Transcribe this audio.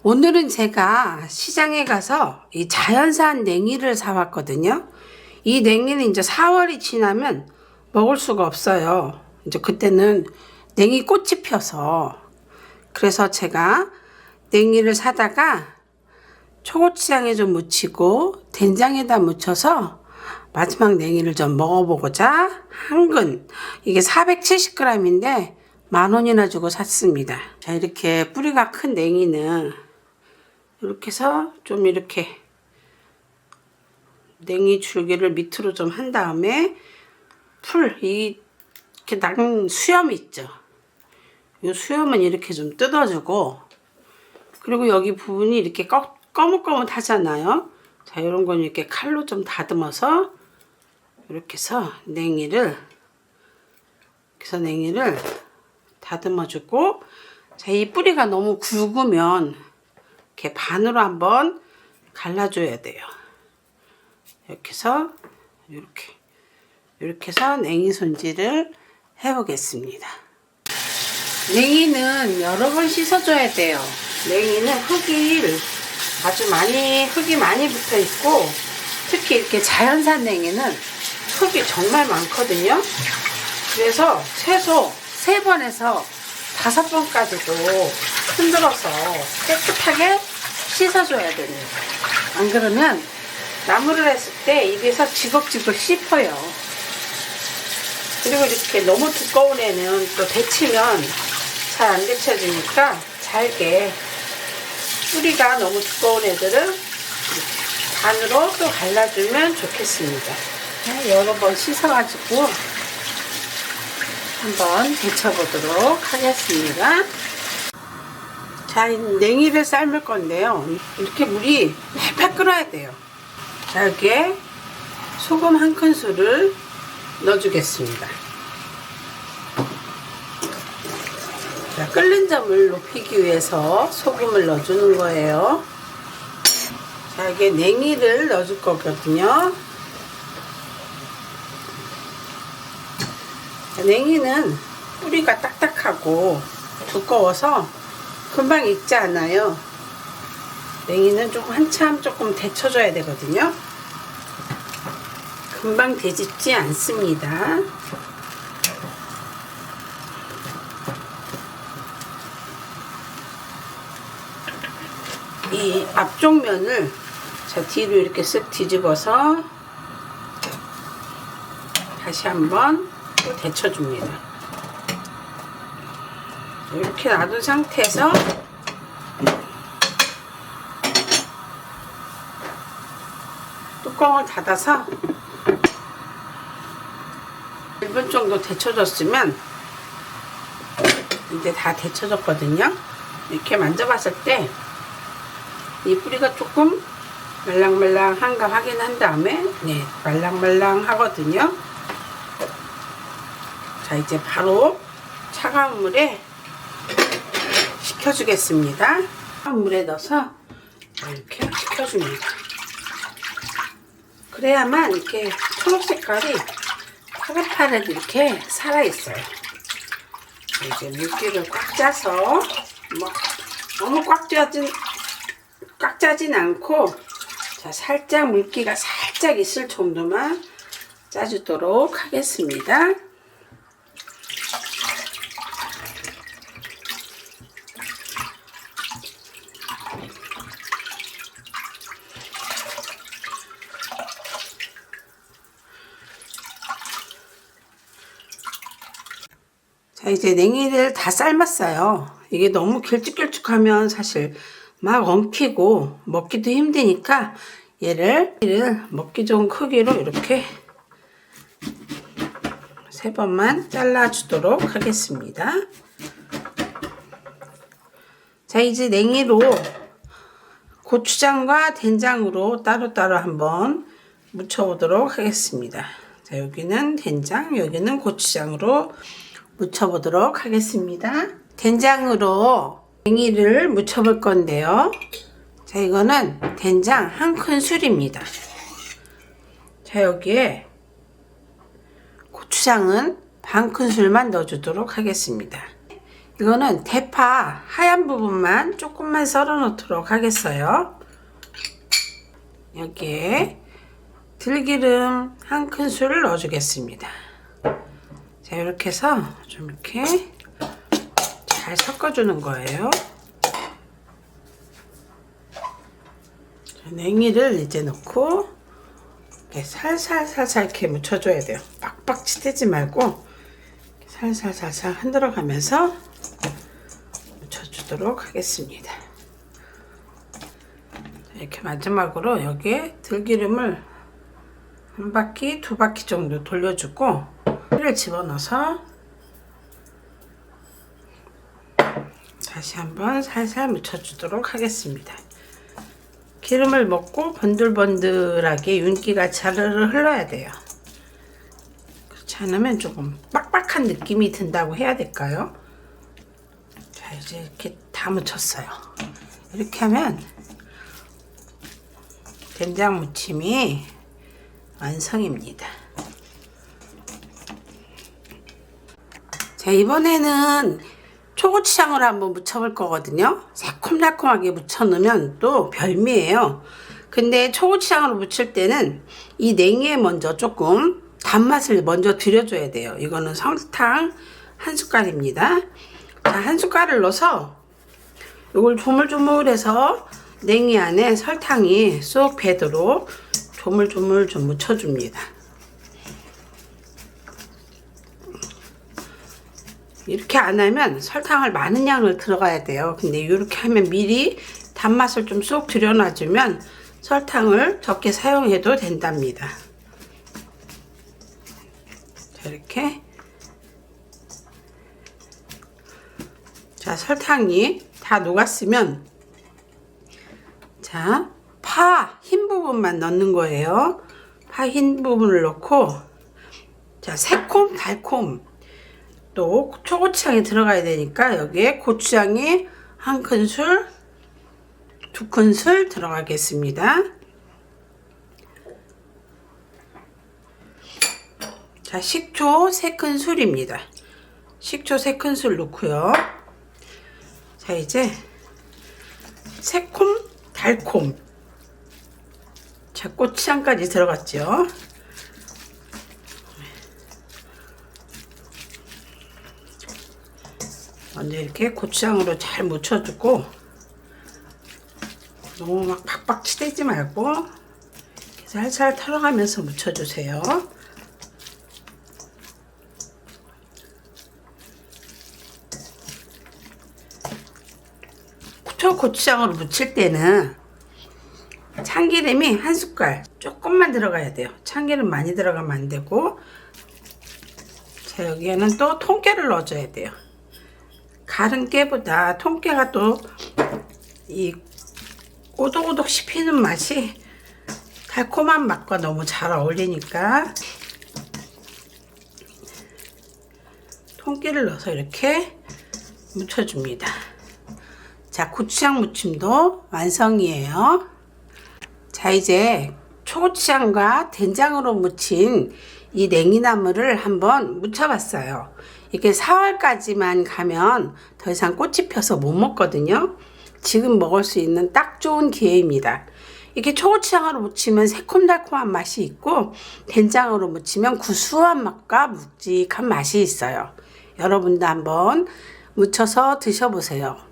오늘은 제가 시장에 가서 이 자연산 냉이를 사왔거든요. 이 냉이는 이제 4월이 지나면 먹을 수가 없어요. 이제 그때는 냉이 꽃이 펴서. 그래서 제가 냉이를 사다가 초고추장에 좀 묻히고 된장에다 묻혀서 마지막 냉이를 좀 먹어보고자 한근, 이게 470g인데 10,000원이나 주고 샀습니다. 자, 이렇게 뿌리가 큰 냉이는 이렇게 해서 좀 이렇게 냉이 줄기를 밑으로 좀 한 다음에 이렇게 난 수염 있죠. 이 수염은 이렇게 좀 뜯어주고, 그리고 여기 부분이 이렇게 거뭇거뭇하잖아요. 자, 이런 건 이렇게 칼로 좀 다듬어서 이렇게 해서 냉이를 다듬어주고, 자, 이 뿌리가 너무 굵으면 이렇게 반으로 한번 갈라줘야 돼요. 이렇게 해서 이렇게 해서 냉이 손질을 해보겠습니다. 냉이는 여러 번 씻어줘야 돼요. 냉이는 흙이 많이 붙어 있고, 특히 이렇게 자연산 냉이는 흙이 정말 많거든요. 그래서 최소 3번에서 5번까지도 흔들어서 깨끗하게 씻어줘야 됩니다. 안 그러면 나무를 했을 때 입에서 지글지글 씹혀요. 그리고 이렇게 너무 두꺼운 애는 또 데치면 잘 안 데쳐지니까 잘게, 뿌리가 너무 두꺼운 애들은 이렇게 반으로 또 갈라주면 좋겠습니다. 여러 번 씻어가지고 한번 데쳐보도록 하겠습니다. 자, 냉이를 삶을 건데요. 이렇게 물이 팔팔 끓어야 돼요. 자, 여기에 소금 1큰술을 넣어주겠습니다. 자, 끓는 점을 높이기 위해서 소금을 넣어주는 거예요. 자, 여기에 냉이를 넣어줄 거거든요. 자, 냉이는 뿌리가 딱딱하고 두꺼워서 금방 익지 않아요. 냉이는 한참 조금 데쳐줘야 되거든요. 금방 되집지 않습니다. 이 앞쪽 면을 뒤로 이렇게 쓱 뒤집어서 다시 한번 또 데쳐줍니다. 이렇게 놔둔 상태에서 뚜껑을 닫아서 1분 정도 데쳐줬으면, 이제 다 데쳐졌거든요. 이렇게 만져봤을 때 이 뿌리가 조금 말랑말랑한가 확인한 다음에, 네, 말랑말랑 하거든요. 자, 이제 바로 차가운 물에 식혀주겠습니다. 차가운 물에 넣어서 이렇게 식혀줍니다. 그래야만 이렇게 초록 색깔이 파릇파릇 이렇게 살아있어요. 이제 물기를 꽉 짜서, 너무 꽉 짜진 않고, 자, 살짝 물기가 살짝 있을 정도만 짜주도록 하겠습니다. 자, 이제 냉이를 다 삶았어요. 이게 너무 길쭉길쭉하면 사실 막 엉키고 먹기도 힘드니까 얘를 먹기 좋은 크기로 이렇게 3번만 잘라주도록 하겠습니다. 자, 이제 냉이로 고추장과 된장으로 따로따로 한번 무쳐보도록 하겠습니다. 자, 여기는 된장, 여기는 고추장으로 무쳐보도록 하겠습니다. 된장으로 냉이를 무쳐볼 건데요. 자, 이거는 된장 1큰술입니다. 자, 여기에 고추장은 1큰술만 넣어주도록 하겠습니다. 이거는 대파 하얀 부분만 조금만 썰어 놓도록 하겠어요. 여기에 들기름 한 큰술을 넣어 주겠습니다. 자, 이렇게 해서 좀 이렇게 잘 섞어 주는 거예요. 자, 냉이를 이제 넣고 이렇게 살살 이렇게 묻혀줘야 돼요. 빡빡 치대지 말고 살살 흔들어 가면서 묻혀주도록 하겠습니다. 이렇게 마지막으로 여기에 들기름을 한 바퀴, 두 바퀴 정도 돌려주고 를 집어넣어서 다시 한번 살살 묻혀주도록 하겠습니다. 기름을 먹고 번들번들하게 윤기가 자르르 흘러야 돼요. 그렇지 않으면 조금 빡빡한 느낌이 든다고 해야 될까요? 자, 이제 이렇게 다 묻혔어요. 이렇게 하면 된장 무침이 완성입니다. 자, 이번에는 초고추장을 한번 무쳐볼 거거든요. 새콤달콤하게 무쳐 넣으면 또 별미예요. 근데 초고추장으로 무칠 때는 이 냉이에 먼저 조금 단맛을 먼저 들여줘야 돼요. 이거는 설탕 한 숟갈입니다. 자, 한 숟갈을 넣어서 이걸 조물조물해서 냉이 안에 설탕이 쏙 배도록 조물조물 좀 묻혀줍니다. 이렇게 안 하면 설탕을 많은 양을 들어가야 돼요. 근데 이렇게 하면 미리 단맛을 좀 쏙 들여놔주면 설탕을 적게 사용해도 된답니다. 자, 이렇게. 자, 설탕이 다 녹았으면 자, 파 흰 부분만 넣는 거예요. 파 흰 부분을 넣고 자, 새콤 달콤 또 초고추장이 들어가야 되니까 여기에 고추장이 한 큰술, 두 큰술 들어가겠습니다. 자, 식초 3큰술입니다. 식초 3큰술 넣고요. 자, 이제 새콤 달콤. 자, 고추장까지 들어갔죠. 먼저 이렇게 고추장으로 잘 묻혀주고 너무 막 팍팍 치대지 말고 이렇게 살살 털어가면서 묻혀주세요. 고추장으로 무칠 때는 참기름이 한 숟갈 조금만 들어가야 돼요. 참기름 많이 들어가면 안 되고 자, 여기에는 또 통깨를 넣어줘야 돼요. 가른 깨보다 통깨가 또 이 오독오독 씹히는 맛이 달콤한 맛과 너무 잘 어울리니까 통깨를 넣어서 이렇게 묻혀줍니다. 자, 고추장 무침도 완성이에요. 자, 이제 초고추장과 된장으로 무친 이 냉이나물을 한번 무쳐봤어요. 이게 4월까지만 가면 더 이상 꽃이 펴서 못 먹거든요. 지금 먹을 수 있는 딱 좋은 기회입니다. 이렇게 초고추장으로 무치면 새콤달콤한 맛이 있고 된장으로 무치면 구수한 맛과 묵직한 맛이 있어요. 여러분도 한번 무쳐서 드셔보세요.